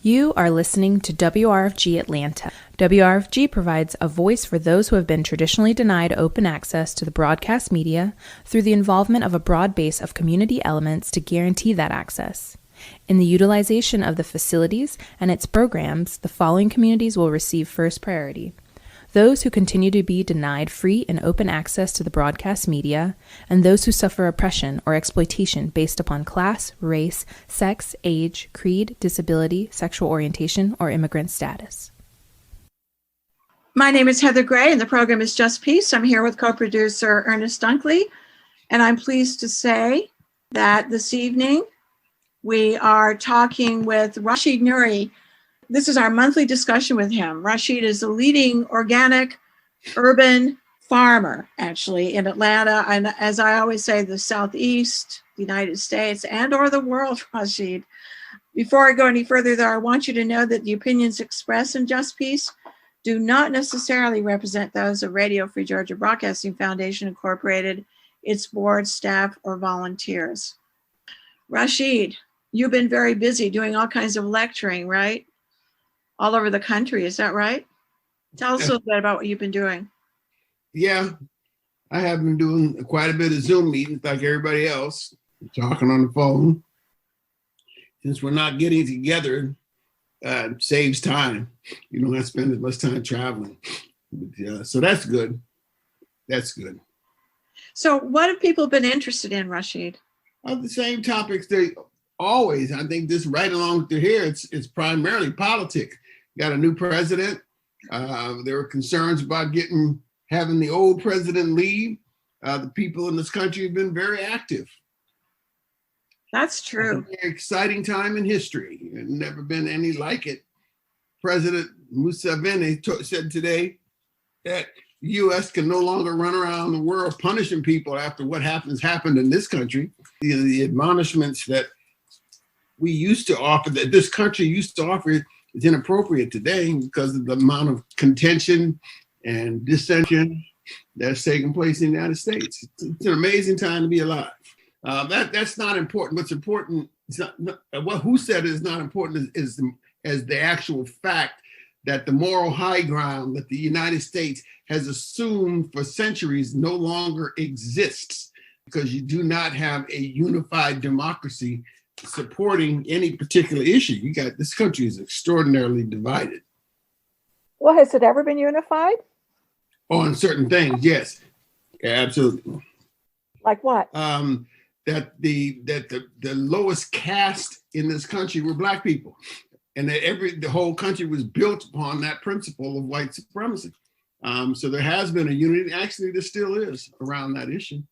You are listening to WRFG Atlanta. WRFG provides a voice for those who have been traditionally denied open access to the broadcast media through the involvement of a broad base of community elements to guarantee that access. In the utilization of the facilities and its programs, the following communities will receive first priority: those who continue to be denied free and open access to the broadcast media, and those who suffer oppression or exploitation based upon class, race, sex, age, creed, disability, sexual orientation, or immigrant status. My name is Heather Gray, and the program is Just Peace. I'm here with co-producer Ernest Dunkley, and I'm pleased to say that this evening we are talking with Rashid Nuri. This is our monthly discussion with him. Rashid is a leading organic urban farmer, actually, in Atlanta. And as I always say, the Southeast, the United States, and or the world, Rashid. Before I go any further, though, I want you to know that the opinions expressed in Just Peace do not necessarily represent those of Radio Free Georgia Broadcasting Foundation, Incorporated, its board, staff, or volunteers. Rashid, you've been very busy doing all kinds of lecturing, right? All over the country, is that right? Tell us a little bit about what you've been doing. Yeah, I have been doing quite a bit of Zoom meetings like everybody else, talking on the phone. Since we're not getting together, saves time. You don't have to spend as much time traveling. So that's good. That's good. So what have people been interested in, Rashid? The same topics they always. I think this right along through here, it's primarily politics. Got a new president. There were concerns about having the old president leave. The people in this country have been very active. That's true. It's an exciting time in history. There's never been any like it. President Museveni said today that the U.S. can no longer run around the world punishing people after what happened in this country. The admonishments that we used to offer, that this country used to offer, is inappropriate today because of the amount of contention and dissension that's taking place in the United States. It's an amazing time to be alive. That's not important. What's important, who said it is not important is the actual fact that the moral high ground that the United States has assumed for centuries no longer exists, because you do not have a unified democracy supporting any particular issue. This country is extraordinarily divided. Well, has it ever been unified? On certain things, yes, absolutely. Like what? That the lowest caste in this country were Black people, and that the whole country was built upon that principle of white supremacy. So there has been a unity. Actually, there still is around that issue.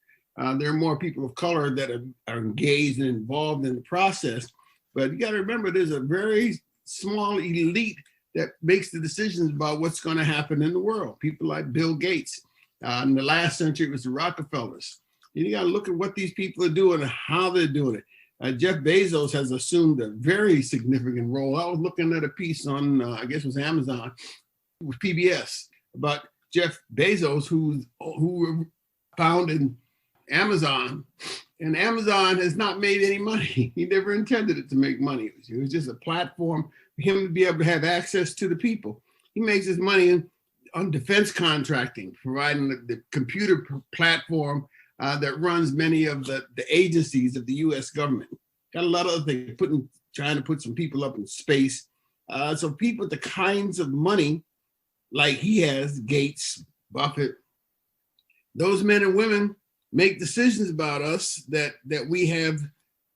There are more people of color that are engaged and involved in the process. But you got to remember, there's a very small elite that makes the decisions about what's going to happen in the world. People like Bill Gates. In the last century, it was the Rockefellers. And you got to look at what these people are doing and how they're doing it. Jeff Bezos has assumed a very significant role. I was looking at a piece on, I guess it was Amazon, with PBS, about Jeff Bezos, who founded Amazon, and Amazon has not made any money. He never intended it to make money. It was just a platform for him to be able to have access to the people. He makes his money on defense contracting, providing the computer platform that runs many of the agencies of the U.S. government. Got a lot of other things, trying to put some people up in space. So people with the kinds of money like he has, Gates, Buffett, those men and women make decisions about us that we have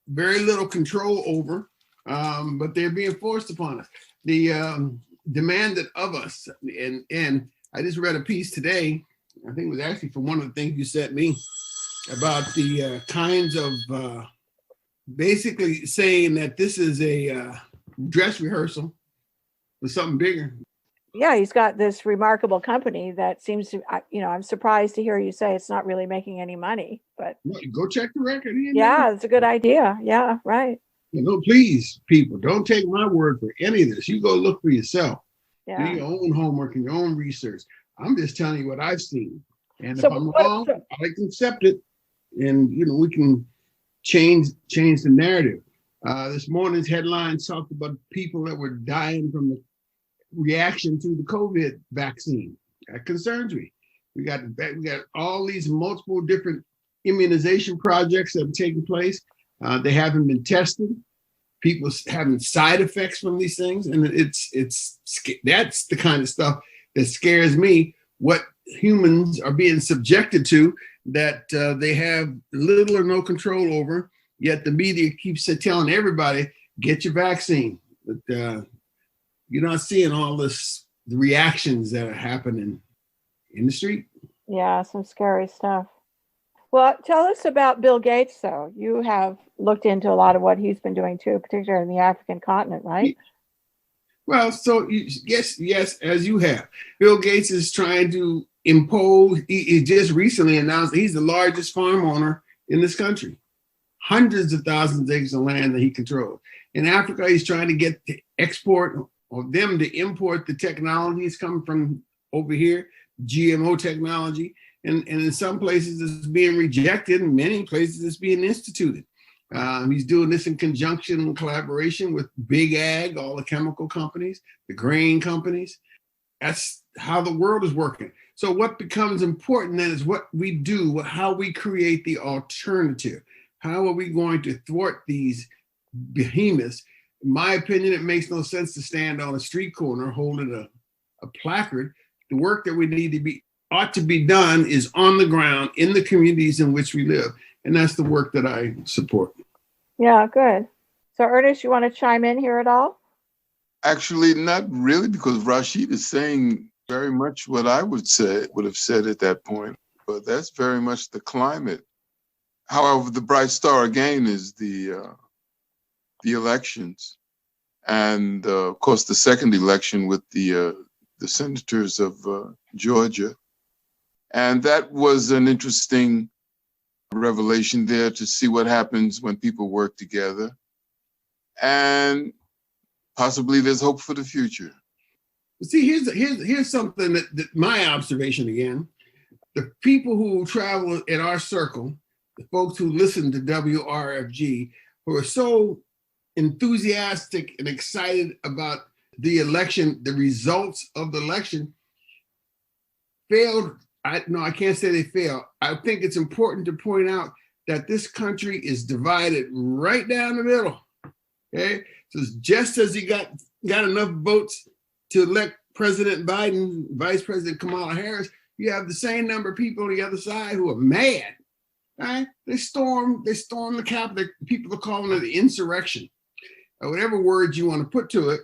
very little control over, but they're being forced upon us. The demanded of us, and I just read a piece today, I think it was actually from one of the things you sent me, about the kinds of basically saying that this is a dress rehearsal for something bigger. Yeah, he's got this remarkable company that seems to, I'm surprised to hear you say it's not really making any money, but. Go check the record. Yeah, it's a good idea. Yeah, right. Please, people, don't take my word for any of this. You go look for yourself. Yeah. Do your own homework and your own research. I'm just telling you what I've seen. And So if I'm wrong, I can accept it. And, we can change the narrative. This morning's headlines talked about people that were dying from the reaction to the COVID vaccine. That concerns me. We got all these multiple different immunization projects that have taken place. They haven't been tested. People having side effects from these things, and that's the kind of stuff that scares me. What humans are being subjected to that they have little or no control over. Yet the media keeps telling everybody, get your vaccine. But you're not seeing all the reactions that are happening in the street. Yeah, some scary stuff. Well, tell us about Bill Gates, though. You have looked into a lot of what he's been doing too, particularly in the African continent, right? Well, so yes, as you have. Bill Gates is trying to impose, he just recently announced that he's the largest farm owner in this country. Hundreds of thousands of acres of land that he controls. In Africa, he's trying to get the export or them to import the technologies coming from over here, GMO technology. And in some places it's being rejected, in many places it's being instituted. He's doing this in conjunction and collaboration with Big Ag, all the chemical companies, the grain companies. That's how the world is working. So what becomes important then is what we do, how we create the alternative. How are we going to thwart these behemoths? In my opinion, it makes no sense to stand on a street corner holding a placard. The work that we need to be ought to be done is on the ground in the communities in which we live. And that's the work that I support. Yeah, good. So Ernest, you want to chime in here at all? Actually, not really, because Rashid is saying very much what I would have said at that point. But that's very much the climate. However, the bright star again is the elections, and of course the second election with the senators of Georgia, and that was an interesting revelation there to see what happens when people work together, and possibly there's hope for the future. See, here's something that my observation again: the people who travel in our circle. The folks who listen to WRFG, who are so enthusiastic and excited about the election, the results of the election, failed. I can't say they failed. I think it's important to point out that this country is divided right down the middle. Okay, so just as he got enough votes to elect President Biden, Vice President Kamala Harris, you have the same number of people on the other side who are mad. Right? They stormed the Capitol. People are calling it an insurrection, or whatever words you want to put to it.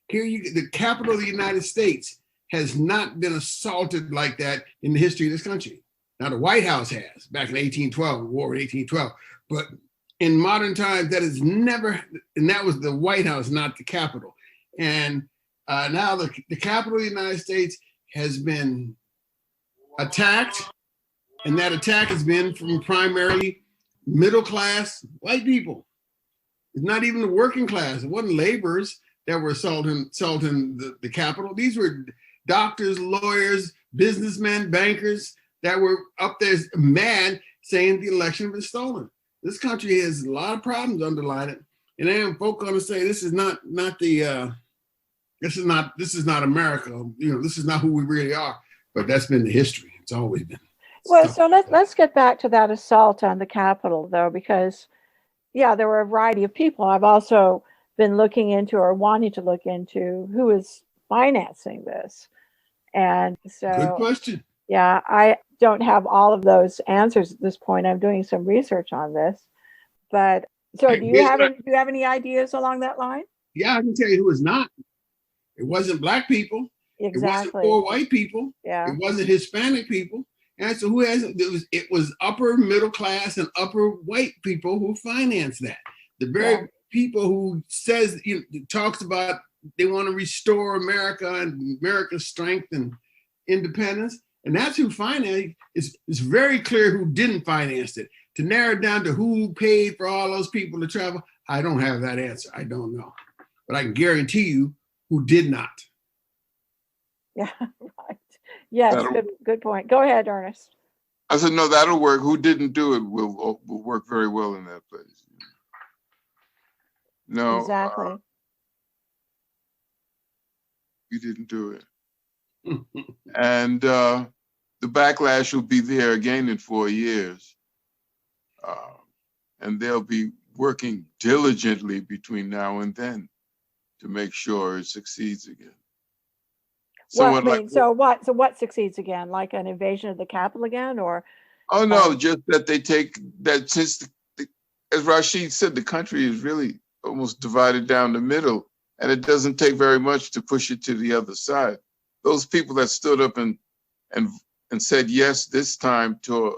The capital of the United States has not been assaulted like that in the history of this country. Now the White House has back in 1812, the war in 1812, but in modern times that is never, and that was the White House, not the Capitol. And now the capital of the United States has been attacked. And that attack has been from primarily middle-class white people. It's not even the working class. It wasn't laborers that were assaulting the Capitol. These were doctors, lawyers, businessmen, bankers that were up there mad saying the election was stolen. This country has a lot of problems underlying it. And then folk going to say this is not America. This is not who we really are. But that's been the history. It's always been. Well, so let's get back to that assault on the Capitol, though, because, yeah, there were a variety of people. I've also been looking into or wanting to look into who is financing this. And so, good question. Yeah, I don't have all of those answers at this point. I'm doing some research on this. But so do you have any ideas along that line? Yeah, I can tell you who is not. It wasn't Black people. Exactly. It wasn't poor white people. Yeah. It wasn't Hispanic people. And so who has it was upper middle class and upper white people who financed that. The very people who talks about they want to restore America and America's strength and independence. And that's who financed it. It's very clear who didn't finance it. To narrow it down to who paid for all those people to travel, I don't have that answer. I don't know. But I can guarantee you who did not. Yeah, right. Yes, good point. Go ahead, Ernest. I said, no, that'll work. Who didn't do it will work very well in that place. No, Exactly. we didn't do it. And the backlash will be there again in 4 years. And they'll be working diligently between now and then to make sure it succeeds again. Well, I mean, so what succeeds again? Like an invasion of the Capitol again, or? Oh no, just that they take that, since as Rashid said, the country is really almost divided down the middle, and it doesn't take very much to push it to the other side. Those people that stood up and said yes this time to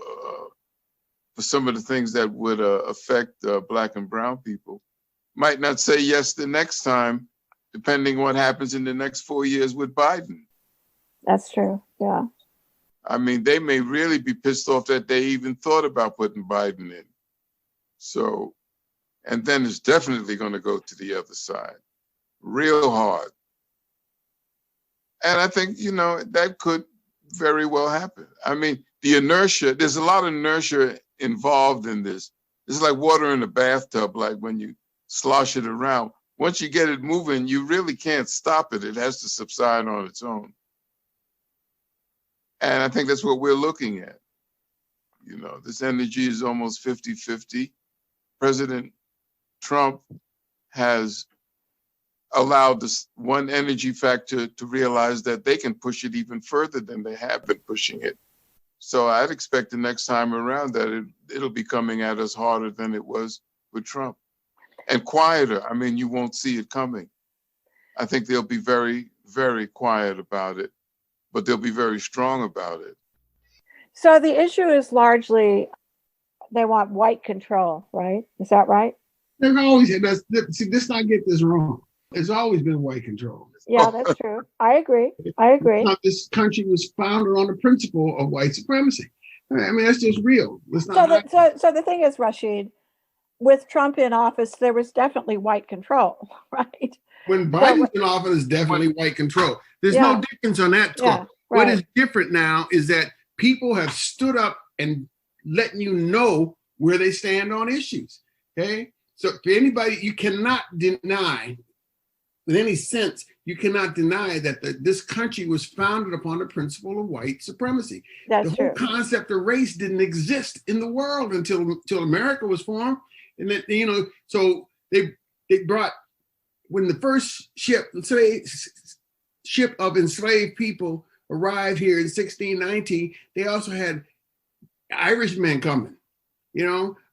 for some of the things that would affect Black and brown people might not say yes the next time, depending on what happens in the next 4 years with Biden. That's true. Yeah. I mean, they may really be pissed off that they even thought about putting Biden in. So, and then it's definitely going to go to the other side, real hard. And I think, that could very well happen. I mean, the inertia, there's a lot of inertia involved in this. It's like water in a bathtub, like when you slosh it around. Once you get it moving, you really can't stop it. It has to subside on its own. And I think that's what we're looking at. This energy is almost 50-50. President Trump has allowed this one energy factor to realize that they can push it even further than they have been pushing it. So I'd expect the next time around that it'll be coming at us harder than it was with Trump. And quieter. I mean, you won't see it coming. I think they'll be very, very quiet about it, but they'll be very strong about it. So the issue is largely they want white control, right? Is that right? They've always had this. See, let's not get this wrong. It's always been white control. Yeah, that's true. I agree. This country was founded on the principle of white supremacy. I mean, that's just real. So the thing is, Rashid, with Trump in office, there was definitely white control, right? When Biden's in office, it's definitely white control. There's no difference on that score. Yeah, right. What is different now is that people have stood up and letting you know where they stand on issues, okay? So for anybody, you cannot deny, with any sense, you cannot deny that this country was founded upon the principle of white supremacy. That's the true. whole concept of race didn't exist in the world until America was formed. And that, so they brought, when the first ship of enslaved people arrived here in 1619, they also had Irishmen coming,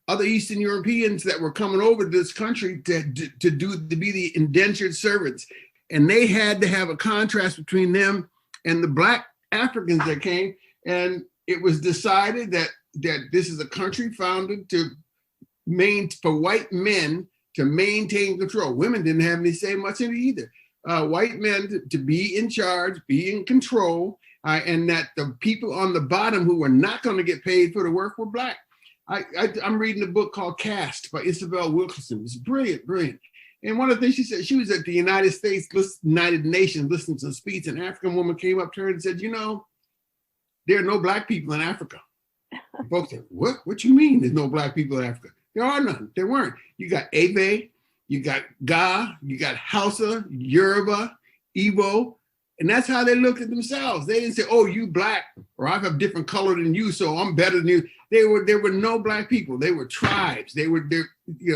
other Eastern Europeans that were coming over to this country to be the indentured servants. And they had to have a contrast between them and the Black Africans that came. And it was decided that this is a country founded for white men to maintain control. Women didn't have any say much in it either. White men to be in charge, be in control, and that the people on the bottom who were not going to get paid for the work were Black. I'm reading a book called Caste by Isabel Wilkerson. It's brilliant. And one of the things she said, she was at the United Nations listening to a speech. An African woman came up to her and said, there are no Black people in Africa. And folks said, what? What you mean there's no Black people in Africa? There are none. There weren't. You got Ebe, you got Ga, you got Hausa, Yoruba, Igbo, and that's how they looked at themselves. They didn't say, oh, you Black, or I have different color than you, so I'm better than you. There were no Black people. They were tribes. They were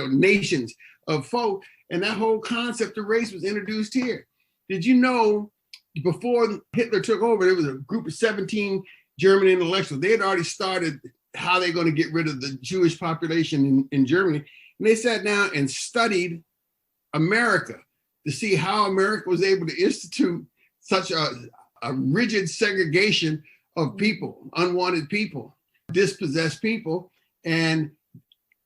nations of folk. And that whole concept of race was introduced here. Did you know before Hitler took over, there was a group of 17 German intellectuals. They had already started how they're going to get rid of the Jewish population in Germany. And they sat down and studied America to see how America was able to institute such a rigid segregation of people, unwanted people, dispossessed people. And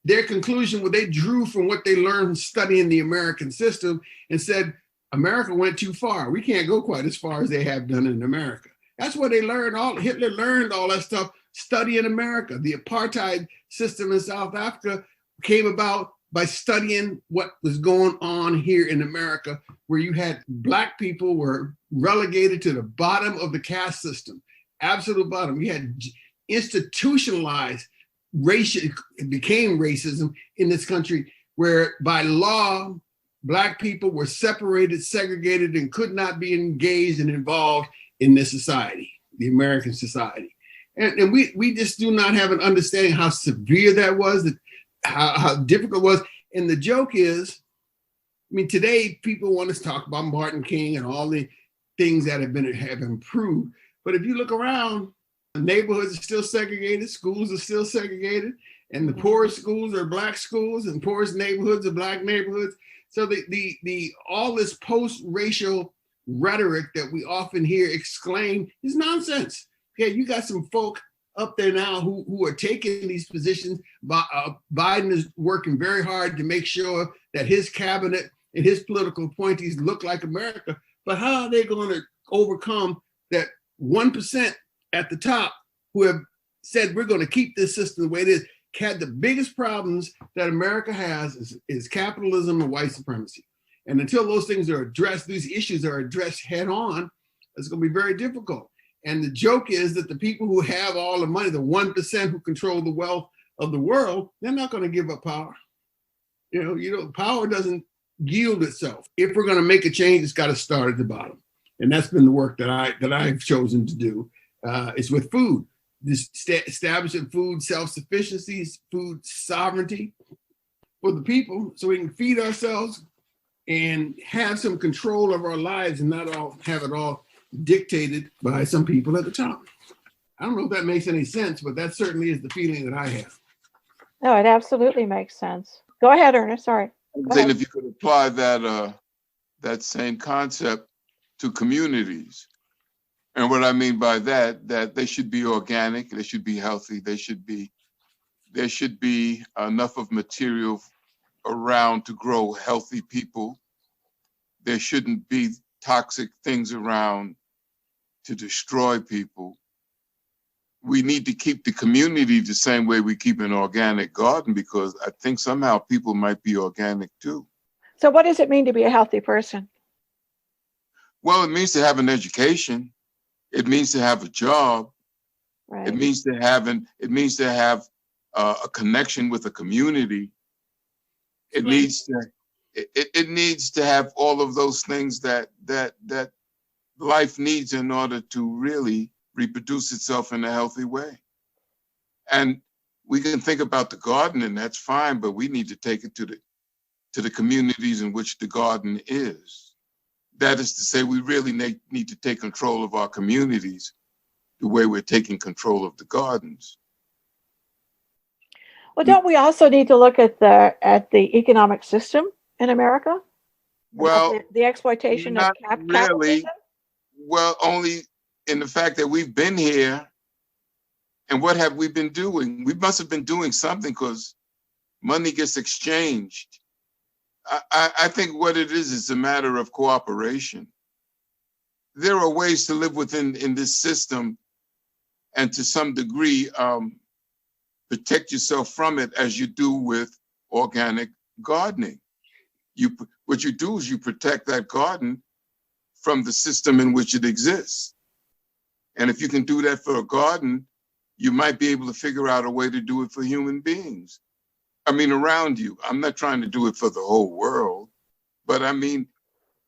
their conclusion, what they drew from what they learned studying the American system, and said, America went too far. We can't go quite as far as they have done in America. That's what they learned. Hitler learned all that stuff studying America. The apartheid system in South Africa came about by studying what was going on here in America, where you had Black people were relegated to the bottom of the caste system, absolute bottom. You had institutionalized racial, it became racism in this country, where by law, Black people were separated, segregated, and could not be engaged and involved in this society, the American society. And we just do not have an understanding how severe that was, how difficult it was. And the joke is, I mean, today people want to talk about Martin King and all the things that have improved. But if you look around, neighborhoods are still segregated, schools are still segregated, and the poorest schools are Black schools, and poorest neighborhoods are Black neighborhoods. So the all this post-racial rhetoric that we often hear exclaimed is nonsense. Okay, you got some folk up there now who are taking these positions. Biden is working very hard to make sure that his cabinet and his political appointees look like America. But how are they going to overcome that 1% at the top who have said we're going to keep this system the way it is? The biggest problems that America has is capitalism and white supremacy. And until those things are addressed, these issues are addressed head on, it's going to be very difficult. And the joke is that the people who have all the money, the 1% who control the wealth of the world, they're not going to give up power. You know, power doesn't yield itself. If we're going to make a change, it's got to start at the bottom. And that's been the work that I've chosen to do. It's with food. Establishing food self-sufficiency, food sovereignty for the people, so we can feed ourselves and have some control of our lives and not all have it all dictated by some people at the top. I don't know if that makes any sense, but that certainly is the feeling that I have. No, it absolutely makes sense. Go ahead, Ernest. Sorry. Then if you could apply that same concept to communities. And what I mean by that they should be organic, they should be healthy, there should be enough of material around to grow healthy people. There shouldn't be toxic things around to destroy people. We need to keep the community the same way we keep an organic garden, because I think somehow people might be organic too. So what does it mean to be a healthy person? Well, it means to have an education. It means to have a job. Right. It means to have a connection with a community. It needs to have all of those things that life needs in order to really reproduce itself in a healthy way. And we can think about the garden, and that's fine, but we need to take it to the communities in which the garden is. That is to say, we really need to take control of our communities the way we're taking control of the gardens. Well, don't we also need to look at the economic system in America? Well, the exploitation of capitalism? Really. Well, only in the fact that we've been here, and what have we been doing? We must have been doing something, because money gets exchanged. I think what it is a matter of cooperation. There are ways to live in this system and to some degree protect yourself from it, as you do with organic gardening. What you do is you protect that garden from the system in which it exists. And if you can do that for a garden, you might be able to figure out a way to do it for human beings. I mean, around you. I'm not trying to do it for the whole world, but I mean,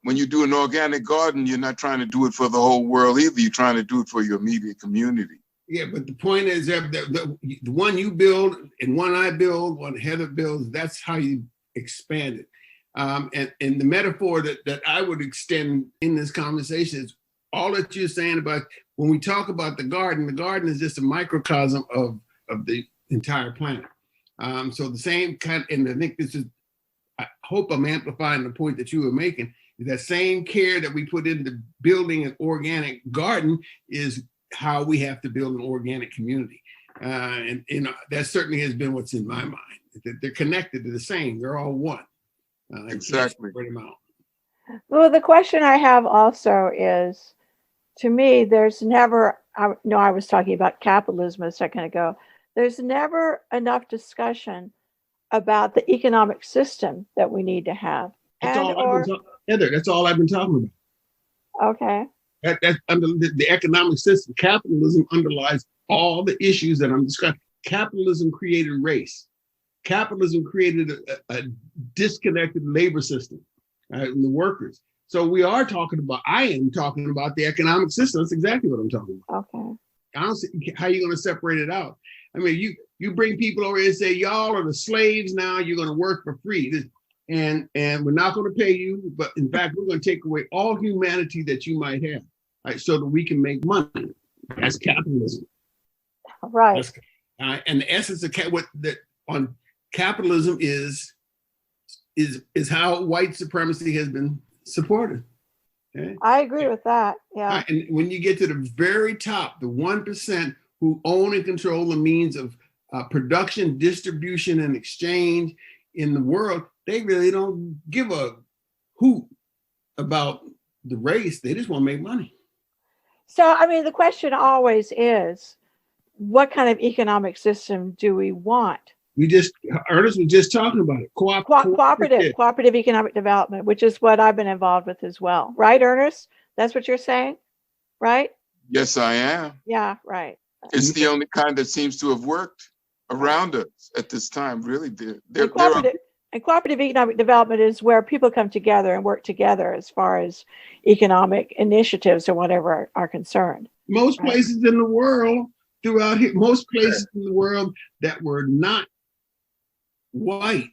when you do an organic garden, you're not trying to do it for the whole world either. You're trying to do it for your immediate community. Yeah, but the point is that the one you build and one I build, one Heather builds, that's how you expand it. And the metaphor that I would extend in this conversation is all that you're saying about when we talk about the garden is just a microcosm of the entire planet. So the same kind, and I think I hope I'm amplifying the point that you were making, is that same care that we put into building an organic garden is how we have to build an organic community. And that certainly has been what's in my mind, that they're connected, they're the same, they're all one. Exactly. Well, the question I have also is, to me, there's never, I was talking about capitalism a second ago, there's never enough discussion about the economic system that we need to have. Heather, that's all I've been talking about. Okay. That's under the economic system. Capitalism underlies all the issues that I'm describing. Capitalism created race. Capitalism created a disconnected labor system. and the workers. So I am talking about the economic system. That's exactly what I'm talking about. Okay. I don't see how you're going to separate it out. I mean, you bring people over here and say, y'all are the slaves now, you're going to work for free. And we're not going to pay you, but in fact, we're going to take away all humanity that you might have, right, so that we can make money. That's capitalism. Right. And the essence of on capitalism is how white supremacy has been supported. Okay? I agree with that. Yeah. And when you get to the very top, the 1% who own and control the means of production, distribution, and exchange in the world, they really don't give a hoot about the race. They just want to make money. So, I mean, the question always is, what kind of economic system do we want? Ernest was just talking about it. Cooperative economic development, which is what I've been involved with as well. Right, Ernest? That's what you're saying, right? Yes, I am. Yeah, right. It's the only kind that seems to have worked around us at this time, really. Cooperative economic development is where people come together and work together as far as economic initiatives or whatever are concerned. Most places in the world, throughout here, most places in the world that were not white,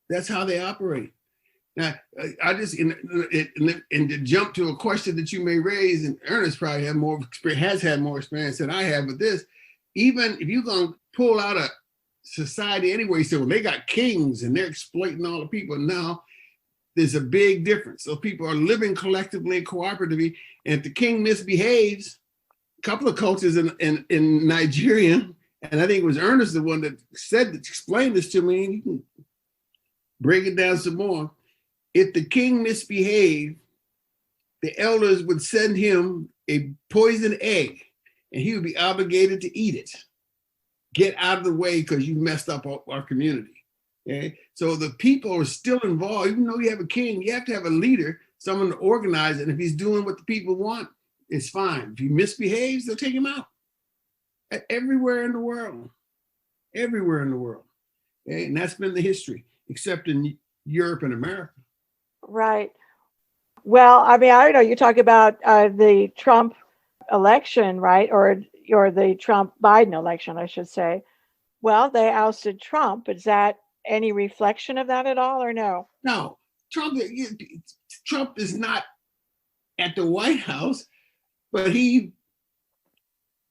that's how they operate. Now, I just, and to jump to a question that you may raise, and Ernest probably has had more experience than I have with this. Even if you're going to pull out a society anyway, so they got kings and they're exploiting all the people. Now there's a big difference. So people are living collectively and cooperatively, and if the king misbehaves, a couple of cultures in Nigeria, and I think it was Ernest the one that explained this to me, and you can break it down some more. If the king misbehaved, the elders would send him a poisoned egg, and he would be obligated to eat it. Get out of the way because you messed up our community. Okay, so the people are still involved. Even though you have a king, you have to have a leader, someone to organize it. And if he's doing what the people want, it's fine. If he misbehaves, they'll take him out. Everywhere in the world, okay? And that's been the history, except in Europe and America. Right. Well, I mean, I don't know. You talk about the Trump election, right? Or the Trump-Biden election, I should say. Well, they ousted Trump. Is that any reflection of that at all, or no? No. Trump is not at the White House, but he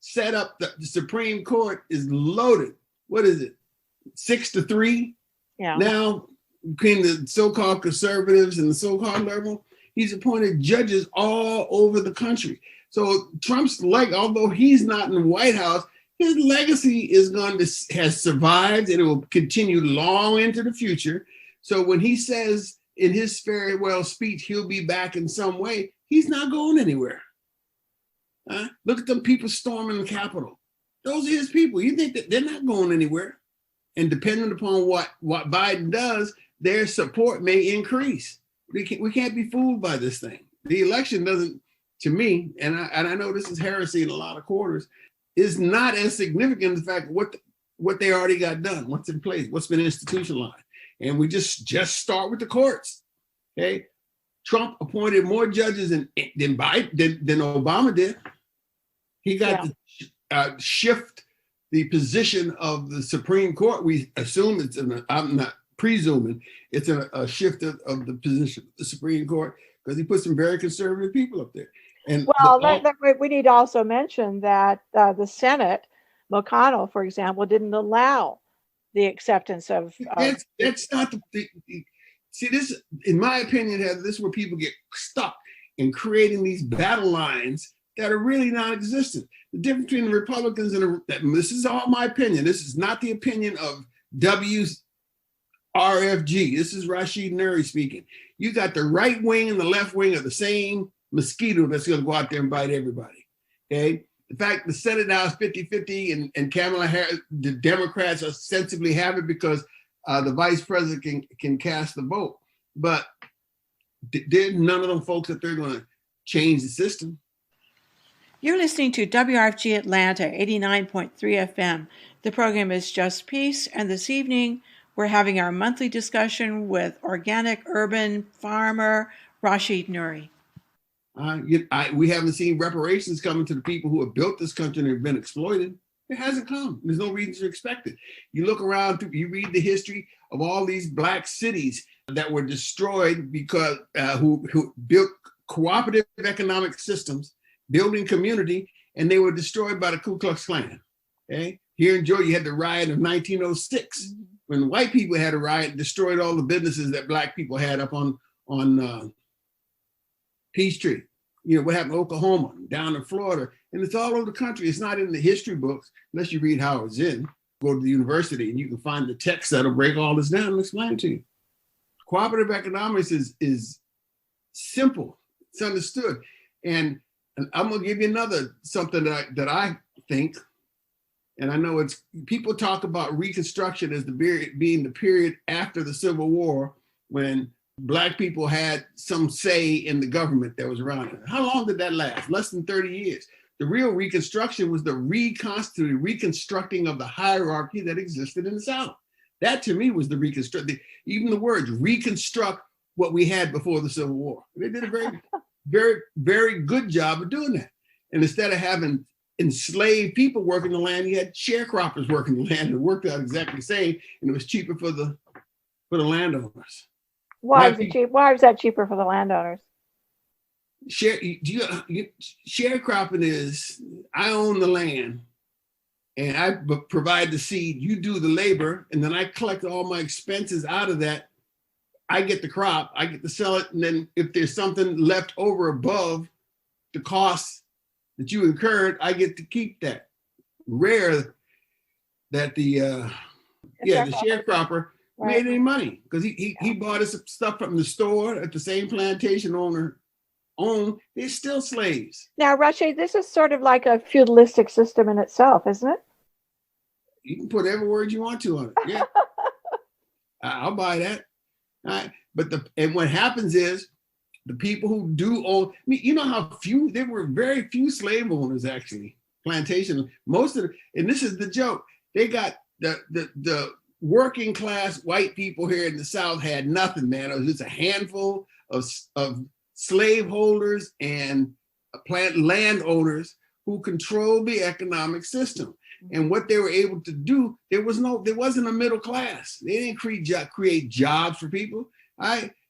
set up the Supreme Court is loaded. What is it? 6-3? Yeah. Now, between the so-called conservatives and the so-called liberal, he's appointed judges all over the country. So Trump's although he's not in the White House, his legacy has survived, and it will continue long into the future. So when he says in his farewell speech he'll be back in some way, he's not going anywhere. Look at them people storming the Capitol. Those are his people. You think that they're not going anywhere? And depending upon what Biden does, their support may increase. We can't be fooled by this thing. The election doesn't, to me, and I know this is heresy in a lot of quarters, is not as significant as the fact what they already got done, what's in place, what's been institutionalized. And we just start with the courts. Okay, Trump appointed more judges than Obama did. He got to shift the position of the Supreme Court. We assume I'm not presuming it's a shift of the position of the Supreme Court, because he put some very conservative people up there. And we need to also mention that the Senate, McConnell, for example, didn't allow the acceptance of. That's not the see. This, in my opinion, this is where people get stuck in creating these battle lines that are really non-existent. The difference between the Republicans and this is all my opinion. This is not the opinion of WRFG. This is Rashid Nuri speaking. You got the right wing and the left wing of the same mosquito that's going to go out there and bite everybody. Okay. In fact, the Senate now is 50-50, and Kamala Harris, the Democrats ostensibly have it because the vice president can cast the vote. But there's none of them folks that they're going to change the system. You're listening to WRFG Atlanta 89.3 FM. The program is Just Peace, and this evening We're having our monthly discussion with organic urban farmer Rashid Nuri. We haven't seen reparations coming to the people who have built this country and have been exploited. It hasn't come. There's no reason to expect it. You look around, you read the history of all these Black cities that were destroyed because who built cooperative economic systems, building community, and they were destroyed by the Ku Klux Klan. Okay, here in Georgia, you had the riot of 1906 when white people had a riot and destroyed all the businesses that Black people had up on Peachtree. You know, what happened in Oklahoma, down in Florida, and it's all over the country. It's not in the history books, unless you read Howard Zinn, go to the university, and you can find the text that'll break all this down and explain it to you. Cooperative economics is simple. It's understood. And I'm gonna give you another something that I think, and I know it's, people talk about Reconstruction as being the period after the Civil War when Black people had some say in the government that was around. How long did that last? Less than 30 years. The real Reconstruction was the reconstructing of the hierarchy that existed in the South. That to me was the reconstruct. Even the words reconstruct what we had before the Civil War. They did a very, very, very good job of doing that. And instead of having enslaved people working the land, you had sharecroppers working the land, and it worked out exactly the same, and it was cheaper for the landowners. Why is it cheap? Why is that cheaper for the landowners? Sharecropping is, I own the land and I provide the seed, you do the labor, and then I collect all my expenses out of that. I get the crop, I get to sell it, and then if there's something left over above the costs that you incurred, I get to keep that. Rare that the sharecropper made any money, because he bought his stuff from the store at the same plantation owner owned. They're still slaves. Now, Rashid, this is sort of like a feudalistic system in itself, isn't it? You can put every word you want to on it. Yeah, I'll buy that. All right. But what happens is the people who do own, I mean, you know how few, there were very few slave owners actually, plantation. Most of and this is the joke, they got the working class white people here in the South had nothing, man. It was just a handful of slaveholders and landowners who controlled the economic system. And what they were able to do, there wasn't a middle class. They didn't create jobs for people.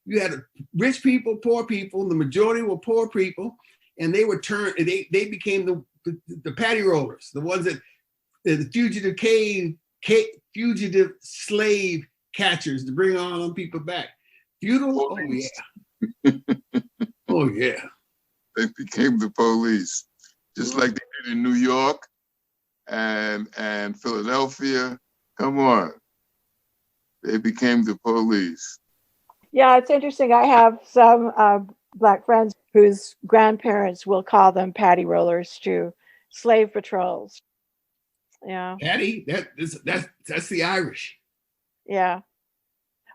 You had rich people, poor people. The majority were poor people, and they were they became the patty rollers, the ones that the fugitive slave catchers to bring all them people back. Feudal, oh yeah, oh yeah. They became the police, just like they did in New York and Philadelphia. Come on, they became the police. Yeah, it's interesting. I have some Black friends whose grandparents will call them patty rollers to slave patrols. Yeah. Patty, that's the Irish. Yeah.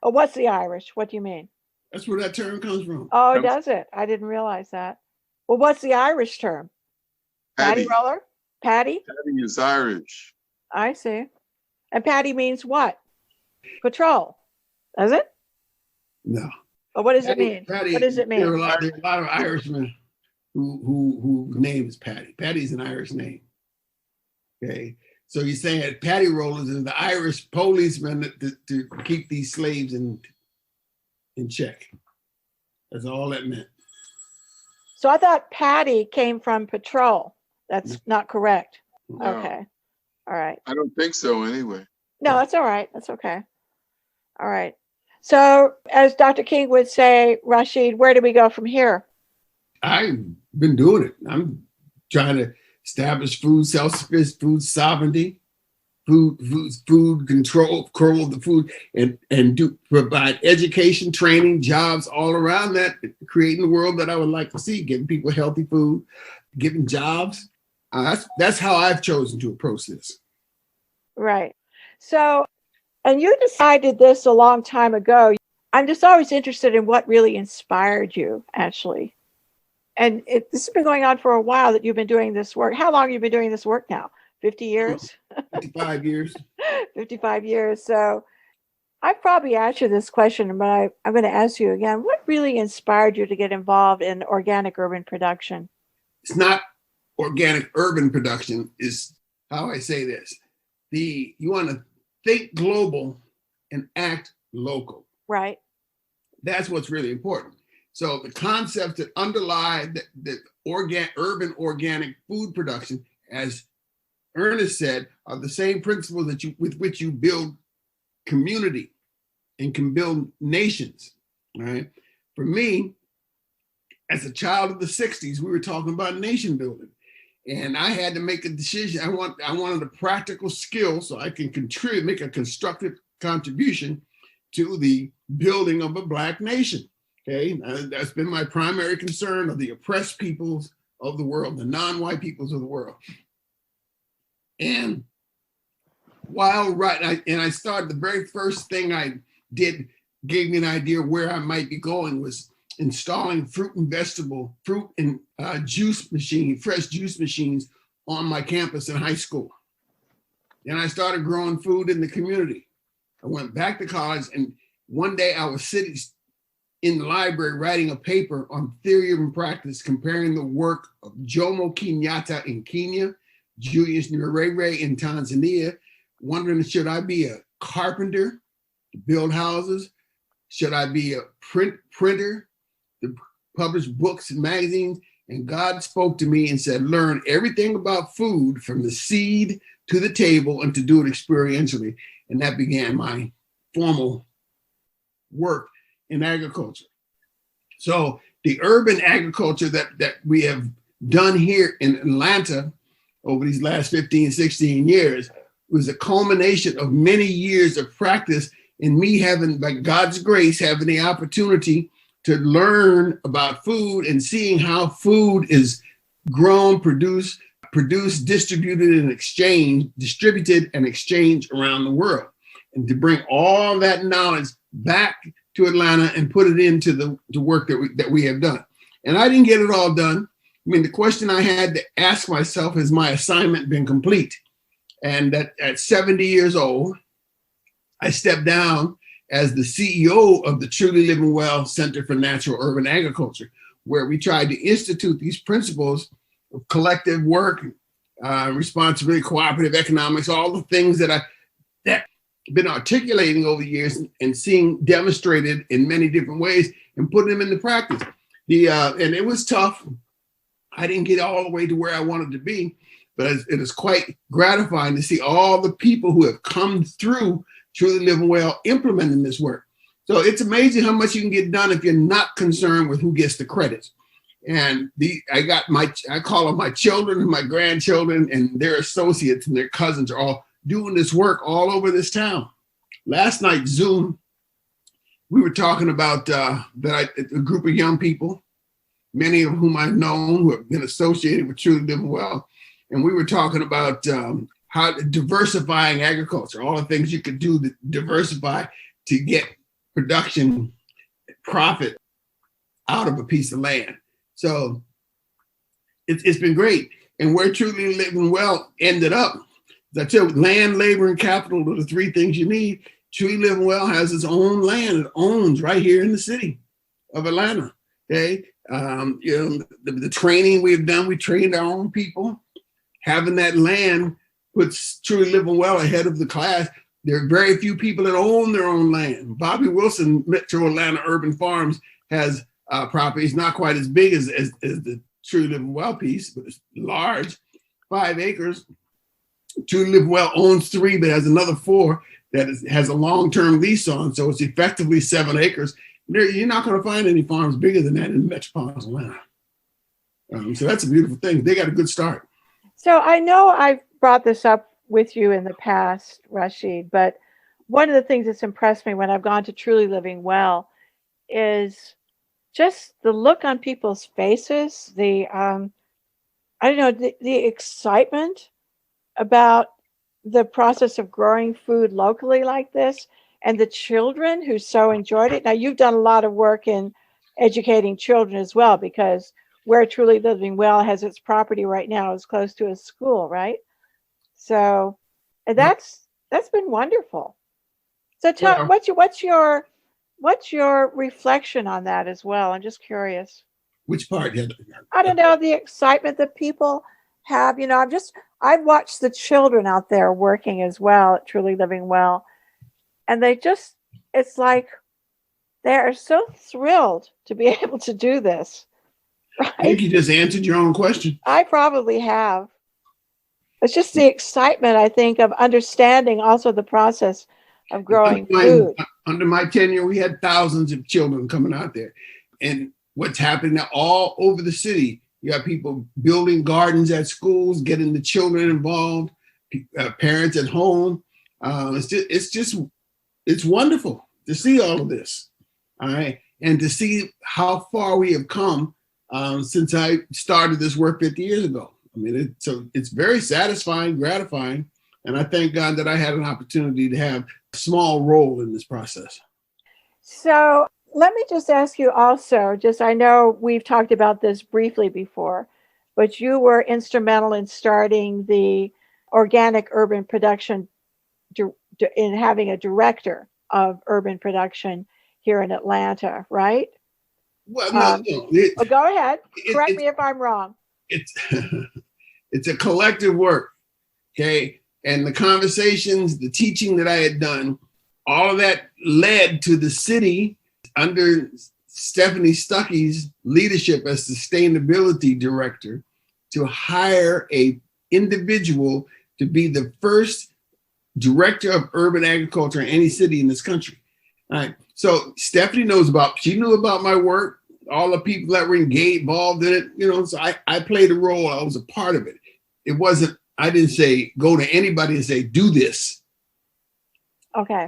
Oh, what's the Irish? What do you mean? That's where that term comes from. Oh, does it? I didn't realize that. Well, what's the Irish term? Patty roller? Patty? Patty is Irish. I see. And patty means what? Patrol. Does it? No. Well, what does it mean? Patty, what does it mean? There are a lot of Irishmen who name is Patty. Patty's an Irish name. Okay. So you're saying that patty rollers is the Irish policemen to keep these slaves in check. That's all that meant. So I thought patty came from patrol. That's not correct. No. Okay. All right. I don't think so anyway. No, that's all right. That's okay. All right. So as Dr. King would say, Rashid, where do we go from here? I've been doing it. I'm trying to establish food self-sufficiency, food sovereignty, food control of the food, and provide education, training, jobs all around that, creating the world that I would like to see, giving people healthy food, giving jobs. That's how I've chosen to approach this. Right. So, and you decided this a long time ago. I'm just always interested in what really inspired you, actually. And this has been going on for a while that you've been doing this work. How long have you been doing this work now? 50 years? 55 years. 55 years. So I probably asked you this question, but I'm going to ask you again. What really inspired you to get involved in organic urban production? It's not organic urban production, is how I say this. You want to think global and act local. Right. That's what's really important. So the concepts that underlie the urban organic food production, as Ernest said, are the same principles with which you build community and can build nations. Right? For me, as a child of the 60s, we were talking about nation building. And I had to make a decision. I wanted a practical skill so I can contribute, make a constructive contribution to the building of a Black nation. Okay, that's been my primary concern, of the oppressed peoples of the world, the non-white peoples of the world. And I started, the very first thing I did gave me an idea where I might be going, was installing fruit and fresh juice machines on my campus in high school. And I started growing food in the community. I went back to college, and one day I was sitting in the library writing a paper on theory and practice, comparing the work of Jomo Kenyatta in Kenya, Julius Nyerere in Tanzania, wondering, should I be a carpenter to build houses? Should I be a printer to publish books and magazines? And God spoke to me and said, learn everything about food from the seed to the table, and to do it experientially. And that began my formal work in agriculture. So the urban agriculture that we have done here in Atlanta over these last 15, 16 years was a culmination of many years of practice, and me having, by God's grace, having the opportunity to learn about food and seeing how food is grown, produced, distributed and distributed and exchanged around the world. And to bring all that knowledge back to Atlanta and put it into the work that we have done. And I didn't get it all done. I mean, the question I had to ask myself, has my assignment been complete? And that at 70 years old, I stepped down as the CEO of the Truly Living Well Center for Natural Urban Agriculture, where we tried to institute these principles of collective work, responsibility, cooperative economics, all the things that I've been articulating over the years and seeing demonstrated in many different ways, and putting them into practice. And it was tough. I didn't get all the way to where I wanted to be, but it is quite gratifying to see all the people who have come through Truly Living Well implementing this work. So it's amazing how much you can get done if you're not concerned with who gets the credit. And I call them my children and my grandchildren and their associates and their cousins are all doing this work all over this town. Last night, Zoom, we were talking about a group of young people, many of whom I've known, who have been associated with Truly Living Well. And we were talking about how diversifying agriculture, all the things you could do to diversify to get production profit out of a piece of land. So it's been great. And where Truly Living Well ended up, as I tell you, land, labor, and capital are the three things you need. Truly Living Well has its own land it owns right here in the city of Atlanta. Okay, the training we've done, we trained our own people. Having that land puts Truly Living Well ahead of the class. There are very few people that own their own land. Bobby Wilson, Metro Atlanta Urban Farms, has properties not quite as big as the Truly Living Well piece, but it's large, 5 acres. Truly Living Well owns 3, but has another 4 that has a long-term lease on, so it's effectively 7 acres. You're not going to find any farms bigger than that in metropolitan Atlanta. So that's a beautiful thing. They got a good start. So I know I've brought this up with you in the past, Rashid, but one of the things that's impressed me when I've gone to Truly Living Well is just the look on people's faces, the excitement about the process of growing food locally like this, and the children who so enjoyed it. Now, you've done a lot of work in educating children as well, because where Truly Living Well has its property right now is close to a school, right? So and that's been wonderful. So tell Well, what's your reflection on that as well? I'm just curious. which part? Heather? I don't know, the excitement that people have. I've watched the children out there working as well at Truly Living Well, and it's like they are so thrilled to be able to do this, I think right? you just answered your own question. I probably have. It's just the excitement, I think, of understanding also the process of growing food. Under my tenure, we had thousands of children coming out there. And what's happening now all over the city, you got people building gardens at schools, getting the children involved, parents at home. It's wonderful to see all of this. All right. And to see how far we have come since I started this work 50 years ago. I mean, it's very satisfying, gratifying. And I thank God that I had an opportunity to have a small role in this process. So let me just ask you also, I know we've talked about this briefly before, but you were instrumental in starting the organic urban production, in having a director of urban production here in Atlanta, right? Well, go ahead. Correct me if I'm wrong. It's a collective work, okay? And the conversations, the teaching that I had done, all of that led to the city under Stephanie Stuckey's leadership as sustainability director to hire a individual to be the first director of urban agriculture in any city in this country. All right. So Stephanie she knew about my work, all the people that were involved in it, so I played a role. I was a part of it. I didn't say, go to anybody and say, do this. Okay.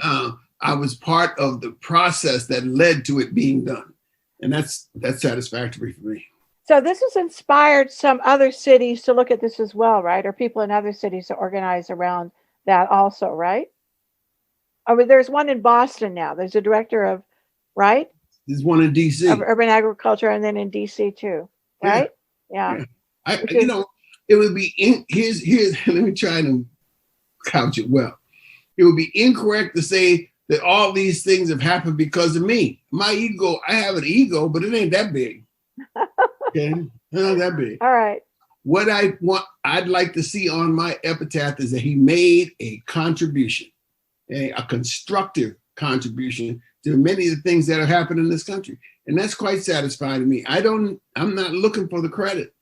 I was part of the process that led to it being done. And that's satisfactory for me. So this has inspired some other cities to look at this as well, right? Or people in other cities to organize around that also, right? I mean, there's one in Boston now. There's a director of, right? There's one in DC. Of urban agriculture, and then in DC too, right? Yeah. It would be here's let me try to couch it well. It would be incorrect to say that all these things have happened because of me. My ego, I have an ego, but it ain't that big. Okay, not that big. All right. What I'd like to see on my epitaph is that he made a contribution, a constructive contribution to many of the things that have happened in this country. And that's quite satisfying to me. I'm not looking for the credit.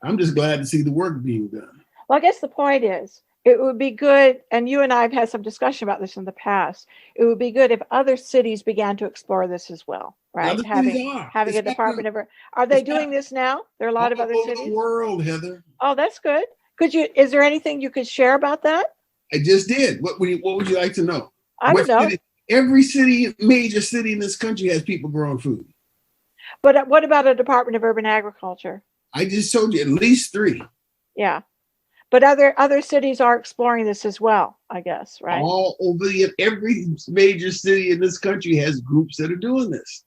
I'm just glad to see the work being done. Well, I guess the point is, it would be good, and you and I have had some discussion about this in the past, it would be good if other cities began to explore this as well, right? Having a department of, are they doing this now? There are a lot of other cities. All over the world, Heather. Oh, that's good. Is there anything you could share about that? I just did. What would you like to know? I don't know. Every major city in this country has people growing food. But what about a Department of Urban Agriculture? I just told you at least 3. Yeah. But other cities are exploring this as well, I guess, right? All over every major city in this country has groups that are doing this.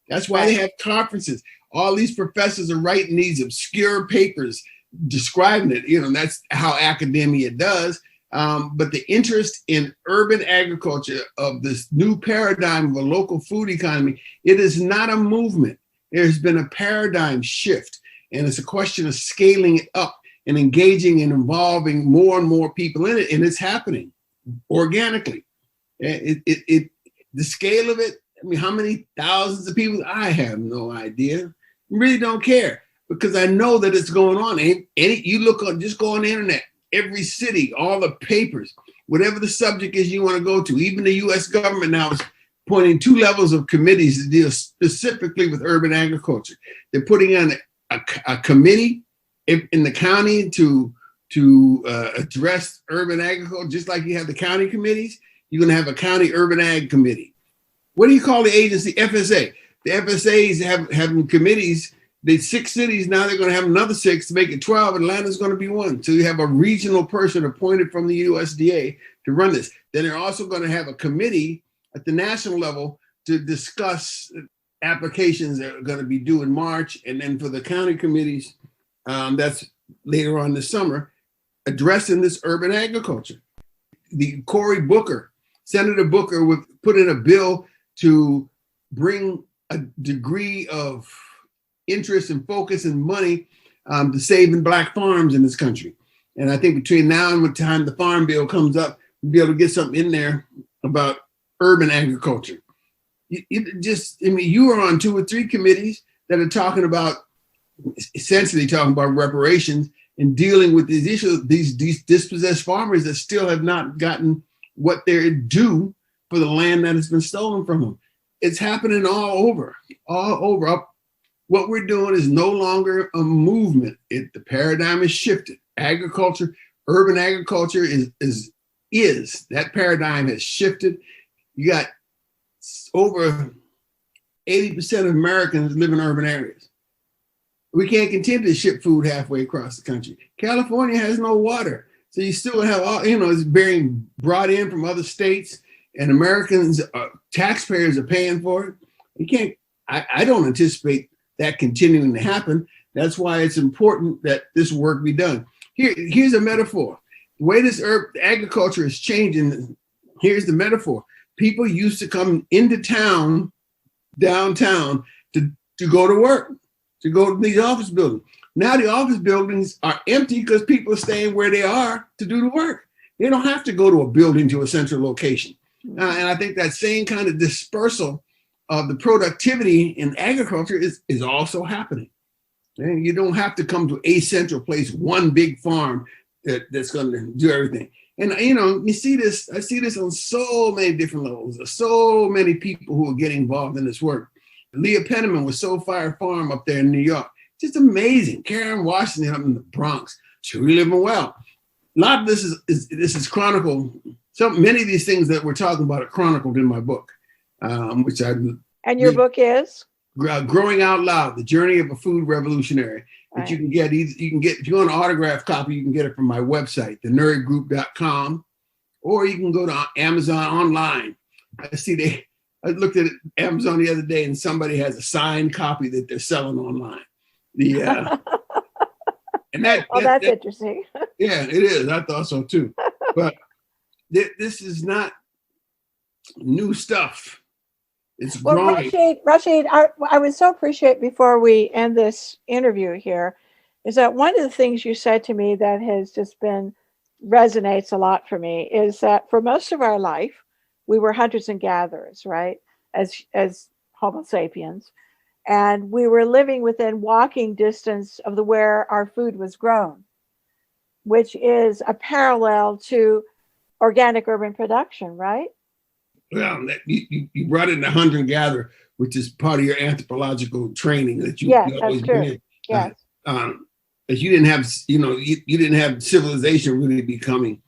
That's why they have conferences. All these professors are writing these obscure papers describing it. That's how academia does. But the interest in urban agriculture, of this new paradigm of a local food economy, it is not a movement. There's been a paradigm shift. And it's a question of scaling it up and engaging and involving more and more people in it. And it's happening organically. The scale of it, I mean, how many thousands of people? I have no idea. I really don't care, because I know that it's going on. Just go on the internet, every city, all the papers, whatever the subject is you want to go to. Even the U.S. government now is appointing 2 levels of committees to deal specifically with urban agriculture. They're putting on a committee in the county to address urban agriculture, just like you have the county committees. You're going to have a county urban ag committee. What do you call the agency? FSA. The FSAs having committees. There's 6 cities now. They're going to have another 6 to make it 12. Atlanta's going to be 1. So you have a regional person appointed from the USDA to run this. Then they're also going to have a committee at the national level to discuss applications that are going to be due in March. And then for the county committees, that's later on this summer, addressing this urban agriculture. The Cory Booker Senator Booker would put in a bill to bring a degree of interest and focus and money to saving Black farms in this country. And I think between now and the time the farm bill comes up, we'll be able to get something in there about urban agriculture. You are on 2 or 3 committees that are talking about, essentially talking about reparations and dealing with these issues, these dispossessed farmers that still have not gotten what they're due for the land that has been stolen from them. It's happening all over. What we're doing is no longer a movement. The paradigm is shifted. Agriculture, urban agriculture is that paradigm has shifted. You got over 80% of Americans live in urban areas. We can't continue to ship food halfway across the country. California has no water. So you still have it's being brought in from other states, and Americans, taxpayers are paying for it. You can't, I don't anticipate that continuing to happen. That's why it's important that this work be done. Here's a metaphor. The way this agriculture is changing, here's the metaphor. People used to come into downtown, to go to work, to go to these office buildings. Now the office buildings are empty because people are staying where they are to do the work. They don't have to go to a building to a central location. And I think that same kind of dispersal of the productivity in agriculture is also happening. And you don't have to come to a central place, one big farm that's going to do everything. And, you see this, I see this on so many different levels. There's so many people who are getting involved in this work. Leah Penniman with Soul Fire Farm up there in New York. Just amazing. Karen Washington up in the Bronx. She's living well. A lot of this is chronicled. Many of these things that we're talking about are chronicled in my book, which I. And your book is? Growing Out Loud: The Journey of a Food Revolutionary. Right. That you can get. If you want an autographed copy, you can get it from my website, thenurigroup.com, or you can go to Amazon online. I looked at Amazon the other day, and somebody has a signed copy that they're selling online. And that's interesting. Yeah, it is. I thought so too. But this is not new stuff. It's growing. Rashid, I would so appreciate, before we end this interview here, is that one of the things you said to me that has just resonates a lot for me is that for most of our life, we were hunters and gatherers, right? As Homo sapiens. And we were living within walking distance of where our food was grown, which is a parallel to organic urban production, right? Well, you brought in the hunter and gatherer, which is part of your anthropological training that you always bring in. Yes. But you didn't have, you didn't have civilization really becoming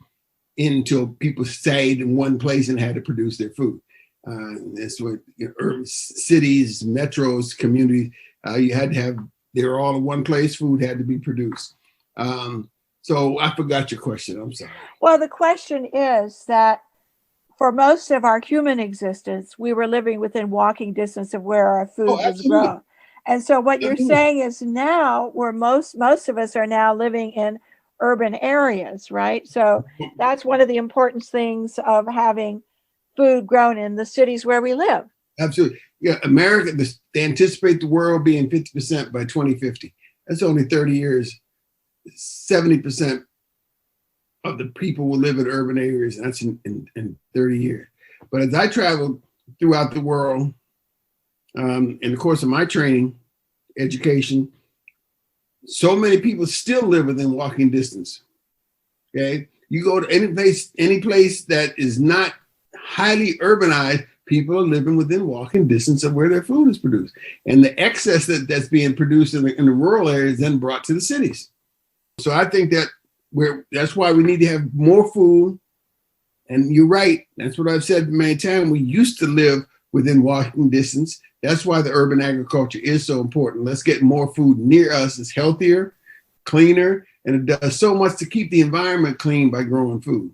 until people stayed in one place and had to produce their food. That's what urban cities, metros, communities, you had to have, they were all in one place, food had to be produced. So I forgot your question, I'm sorry. Well, the question is that for most of our human existence, we were living within walking distance of where our food was grown. And so what you're saying is now where most of us are now living in urban areas, right? So that's one of the important things of having food grown in the cities where we live. Absolutely. Yeah, America, they anticipate the world being 50% by 2050. That's only 30 years. 70% of the people will live in urban areas, and that's in 30 years. But as I traveled throughout the world, in the course of my training, education, so many people still live within walking distance. Okay, you go to any place that is not highly urbanized, people are living within walking distance of where their food is produced, and the excess that's being produced in the rural areas is then brought to the cities. So I think that's why we need to have more food. And you're right. That's what I've said many times. We used to live within walking distance. That's why the urban agriculture is so important. Let's get more food near us. It's healthier, cleaner, and it does so much to keep the environment clean by growing food.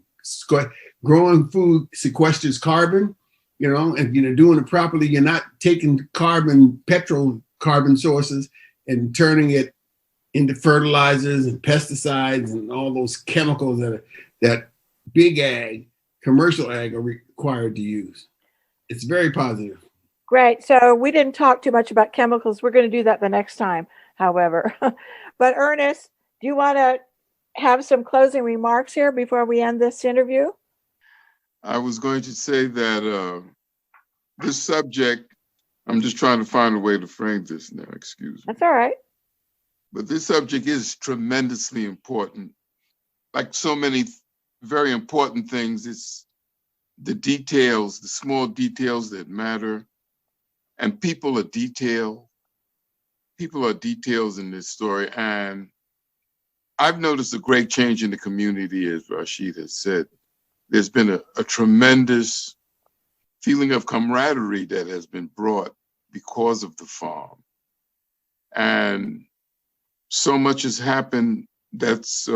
Growing food sequesters carbon, and doing it properly. You're not taking petrol carbon sources and turning it into fertilizers and pesticides and all those chemicals that big ag commercial ag are required to use. It's very positive. Great. So we didn't talk too much about chemicals. We're going to do that the next time, however. But Ernest, do you want to have some closing remarks here before we end this interview? I was going to say that this subject, I'm just trying to find a way to frame this now, excuse me. That's all right. But this subject is tremendously important. Like so many very important things, it's the details, the small details that matter. And people are detail. People are details in this story. And I've noticed a great change in the community, as Rashid has said. There's been a tremendous feeling of camaraderie that has been brought because of the farm. And so much has happened that's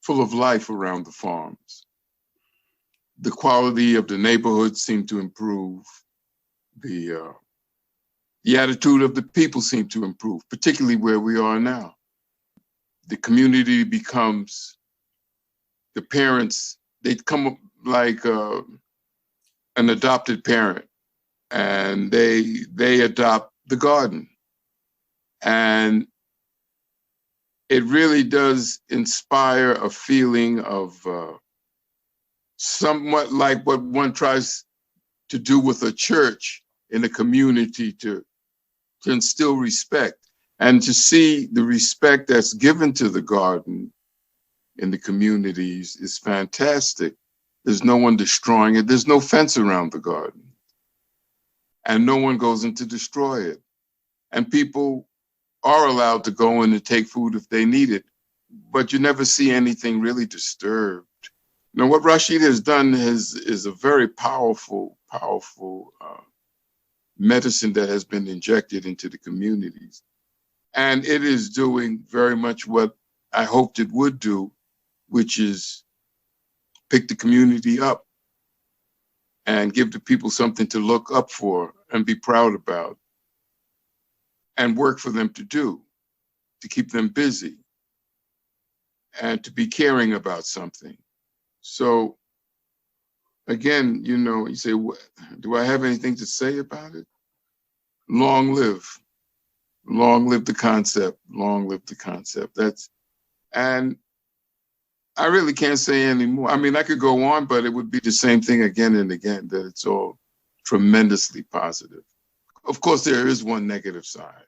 full of life around the farms. The quality of the neighborhoods seem to improve. The attitude of the people seem to improve, particularly where we are now. The community becomes, the parents, they come up like an adopted parent, and they adopt the garden. And it really does inspire a feeling of somewhat like what one tries to do with a church in a community to instill respect, and to see the respect that's given to the garden in the communities is fantastic. There's no one destroying it. There's no fence around the garden, and no one goes in to destroy it. And people are allowed to go in and take food if they need it, but you never see anything really disturbed. Now, what Rashid has done is a very powerful medicine that has been injected into the communities. And it is doing very much what I hoped it would do, which is pick the community up and give the people something to look up for and be proud about and work for them to do, to keep them busy and to be caring about something. So again, you say, do I have anything to say about it? Long live the concept, long live the concept. And I really can't say any more. I mean, I could go on, but it would be the same thing again and again, that it's all tremendously positive. Of course, there is one negative side,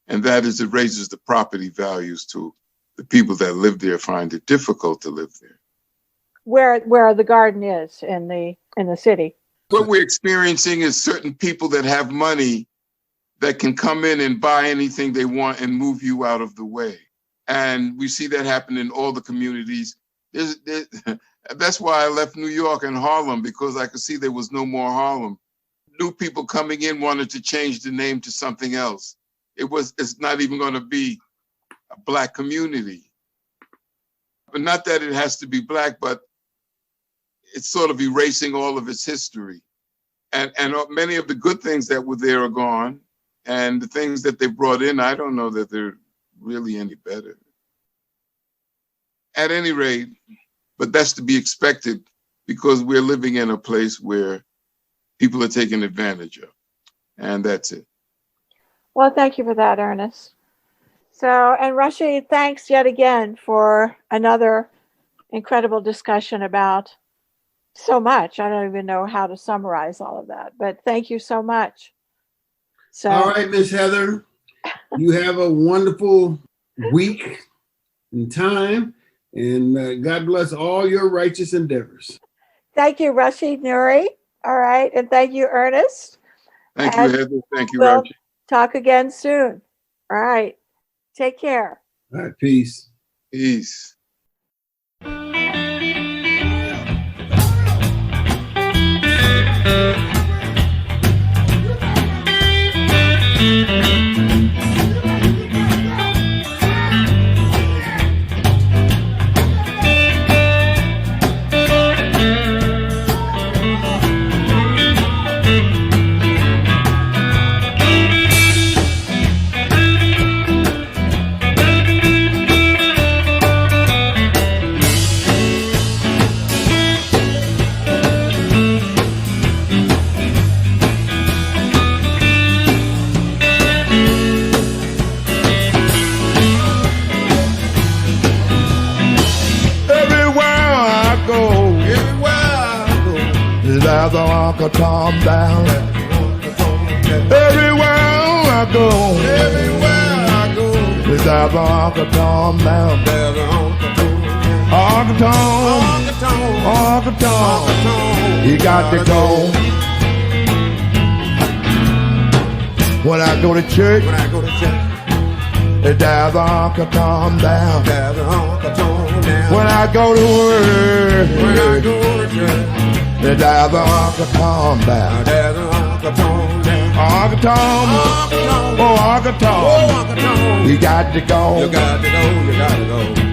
and that is it raises the property values to the people that live there, find it difficult to live there. Where the garden is in the city. What we're experiencing is certain people that have money that can come in and buy anything they want and move you out of the way. And we see that happen in all the communities. That's why I left New York and Harlem, because I could see there was no more Harlem. New people coming in wanted to change the name to something else. It's not even going to be a Black community. But not that it has to be Black, but it's sort of erasing all of its history. And many of the good things that were there are gone. And the things that they brought in, I don't know that they're really any better. At any rate, but that's to be expected, because we're living in a place where people are taken advantage of. And that's it. Well, thank you for that, Ernest. So, and Rashid, thanks yet again for another incredible discussion about so much. I don't even know how to summarize all of that, but thank you so much. So, all right, Miss Heather, you have a wonderful week and time, and God bless all your righteous endeavors. Thank you, Rashid, Nuri. All right, and thank you, Ernest. Thank you, Heather. Thank you, we'll Rashid. Talk again soon. All right, take care. All right, peace. Peace. Uncle Tom down. Everywhere I go, there's Uncle Tom down. Uncle Tom, he got to go. When I go to church, there's Uncle Tom down. When I go to work, there's Uncle Tom down. Uncle Tom, oh Uncle Tom, you got to go. You got to go, you got to go.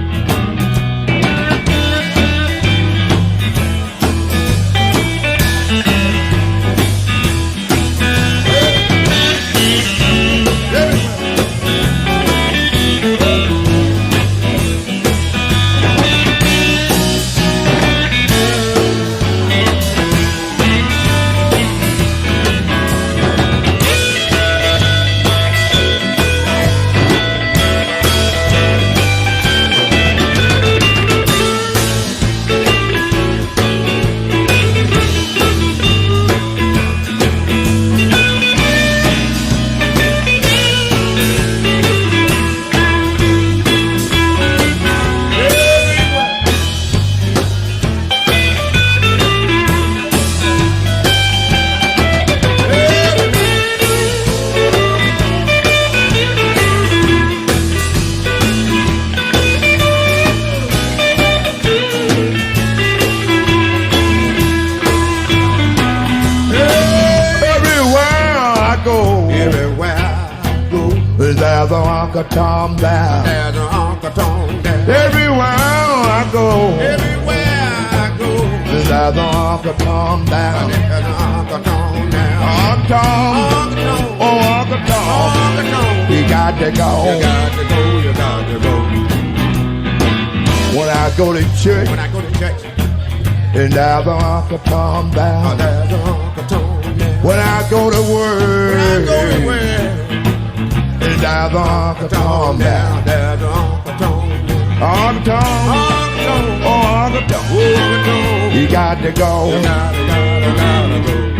There's Uncle Tom down. There's Uncle Tom down. Everywhere I go, there's Uncle Tom down. There's Uncle Tom down. Uncle Tom, oh Uncle Tom, he got to go. You got to go, you got to go. When I go to church, there's Uncle Tom down. There's Uncle Tom down. When I go to work, there's Uncle Tom down. There's Uncle Tom down. Uncle Tom, oh Uncle Tom, he got to go. You gotta go.